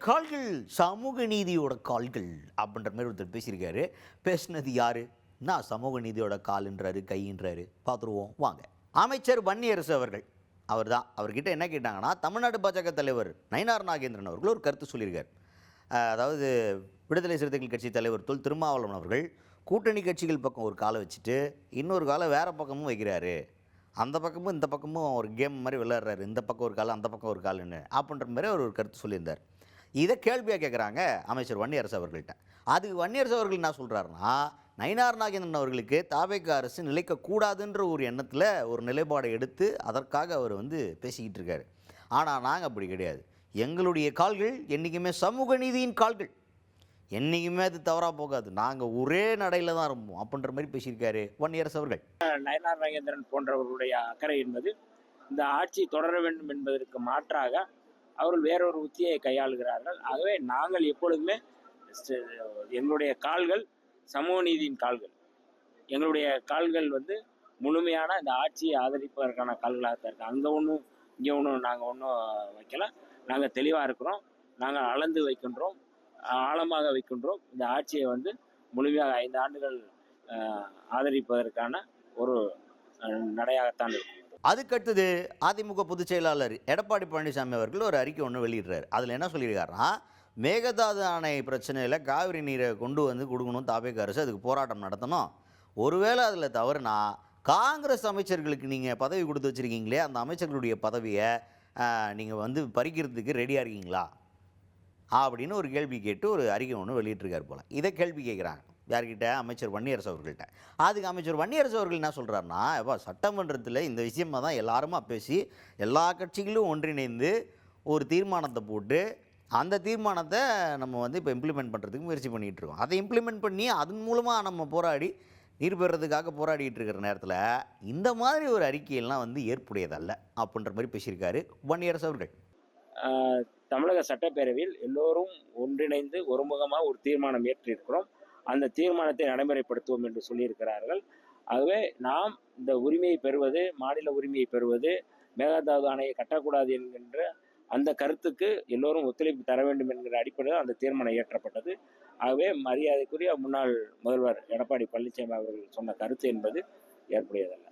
கால்கள் சமூக நீதியோட கால்கள் அப்படின்ற மாதிரி ஒருத்தர் பேசியிருக்காரு. பேசினது யாரு? நான் சமூக நீதியோட கால்ன்றாரு, கைன்றாரு. பார்த்துருவோம் வாங்க. அமைச்சர் வன்னியரசு அவர்கள் அவர்தான். அவர்கிட்ட என்ன கேட்டாங்கன்னா, தமிழ்நாடு பாஜக தலைவர் நயினார் நாகேந்திரன் அவர்கள் ஒரு கருத்து சொல்லியிருக்கார். அதாவது விடுதலை சிறுத்தைகள் கட்சி தலைவர் தொல் திருமாவளவன் அவர்கள் கூட்டணி கட்சிகள் பக்கம் ஒரு காலை வச்சுட்டு இன்னொரு காலை வேறு பக்கமும் வைக்கிறாரு. அந்த பக்கமும் இந்த பக்கமும் ஒரு கேம் மாதிரி விளையாடுறாரு. இந்த பக்கம் ஒரு கால், அந்த பக்கம் ஒரு கால்னு அப்படின்ற மாதிரி அவர் ஒரு கருத்து சொல்லியிருந்தார். இதை கேள்வியாக கேட்குறாங்க அமைச்சர் வன்னியரசு அவர்கள்ட்ட. அதுக்கு வன்னியரசு அவர்கள் என்ன சொல்கிறாருன்னா, நயினார் நாகேந்திரன் அவர்களுக்கு தாவேக அரசு நிலைக்கக்கூடாதுன்ற ஒரு எண்ணத்தில் ஒரு நிலைப்பாடை எடுத்து அதற்காக அவர் பேசிக்கிட்டு இருக்காரு. ஆனால் நாங்கள் அப்படி கிடையாது. எங்களுடைய கால்கள் என்றைக்குமே சமூக நீதியின் கால்கள், என்றைக்குமே அது தவறாக போகாது. நாங்கள் ஒரே நடையில் தான் இருப்போம் அப்படின்ற மாதிரி பேசியிருக்காரு வன்னியரசு அவர்கள். நயினார் நாகேந்திரன் போன்றவர்களுடைய அக்கறை என்பது இந்த ஆட்சி தொடர வேண்டும் என்பதற்கு மாற்றாக அவர்கள் வேறொரு உத்தியை கையாளுகிறார்கள். ஆகவே நாங்கள் எப்பொழுதுமே எங்களுடைய கால்கள் சமூக நீதியின் கால்கள். எங்களுடைய கால்கள் முழுமையான இந்த ஆட்சியை ஆதரிப்பதற்கான கால்களாகத்தான் இருக்கு. அங்கே ஒன்றும் இங்கே ஒன்றும் நாங்கள் ஒன்றும் வைக்கல. நாங்கள் தெளிவாக இருக்கிறோம். நாங்கள் அளந்து வைக்கின்றோம், ஆழமாக வைக்கின்றோம். இந்த ஆட்சியை முழுமையாக 5 ஆண்டுகள் ஆதரிப்பதற்கான ஒரு நடையாகத்தான் இருக்கும். அதுக்கடுத்தது அதிமுக பொதுச் செயலாளர் எடப்பாடி பழனிசாமி அவர்கள் ஒரு அறிக்கை ஒன்று வெளியிடுறாரு. அதில் என்ன சொல்லியிருக்காருன்னா, மேகதாது அணை பிரச்சனையில் காவிரி நீரை கொண்டு கொடுக்கணும் தாவேக அரசு, அதுக்கு போராட்டம் நடத்தணும். ஒருவேளை அதில் தவறுனா காங்கிரஸ் அமைச்சர்களுக்கு நீங்கள் பதவி கொடுத்து வச்சுருக்கீங்களே, அந்த அமைச்சர்களுடைய பதவியை நீங்கள் பறிக்கிறதுக்கு ரெடியாக இருக்கீங்களா அப்படின்னு ஒரு கேள்வி கேட்டு ஒரு அறிக்கை ஒன்று வெளியிட்டிருக்கார் போல். இதை கேள்வி கேட்குறாங்க யார்கிட்ட? அமைச்சர் வன்னியரசு அவர்கள்ட்ட. அதுக்கு அமைச்சர் வன்னியரசு அவர்கள் என்ன சொல்கிறாருன்னா, எப்போ சட்டமன்றத்தில் இந்த விஷயமாக தான் எல்லாருமா பேசி எல்லா கட்சிகளும் ஒன்றிணைந்து ஒரு தீர்மானத்தை போட்டு அந்த தீர்மானத்தை நம்ம இப்போ இம்ப்ளிமெண்ட் பண்ணுறதுக்கு முயற்சி பண்ணிகிட்டு இருக்கோம். அதை இம்ப்ளிமெண்ட் பண்ணி அதன் மூலமாக நம்ம போராடி நீர் பெறுறதுக்காக போராடிட்டு இருக்கிற நேரத்தில் இந்த மாதிரி ஒரு அறிக்கையெல்லாம் ஏற்புடையதல்ல அப்படின்ற மாதிரி பேசியிருக்காரு வன்னியரசு அவர்கள். தமிழக சட்டப்பேரவையில் எல்லோரும் ஒன்றிணைந்து ஒருமுகமாக ஒரு தீர்மானம் ஏற்றிருக்கிறோம். அந்த தீர்மானத்தை நடைமுறைப்படுத்துவோம் என்று சொல்லியிருக்கிறார்கள். ஆகவே நாம் இந்த உரிமையை பெறுவது, மாநில உரிமையை பெறுவது, மேகதாது அணையை கட்டக்கூடாது என்கின்ற அந்த கருத்துக்கு எல்லோரும் ஒத்துழைப்பு தர வேண்டும் என்கிற அடிப்படையில் அந்த தீர்மானம் இயற்றப்பட்டது. ஆகவே மரியாதைக்குரிய முன்னாள் முதல்வர் எடப்பாடி பழனிசாமி அவர்கள் சொன்ன கருத்து என்பது ஏற்புடையதல்ல.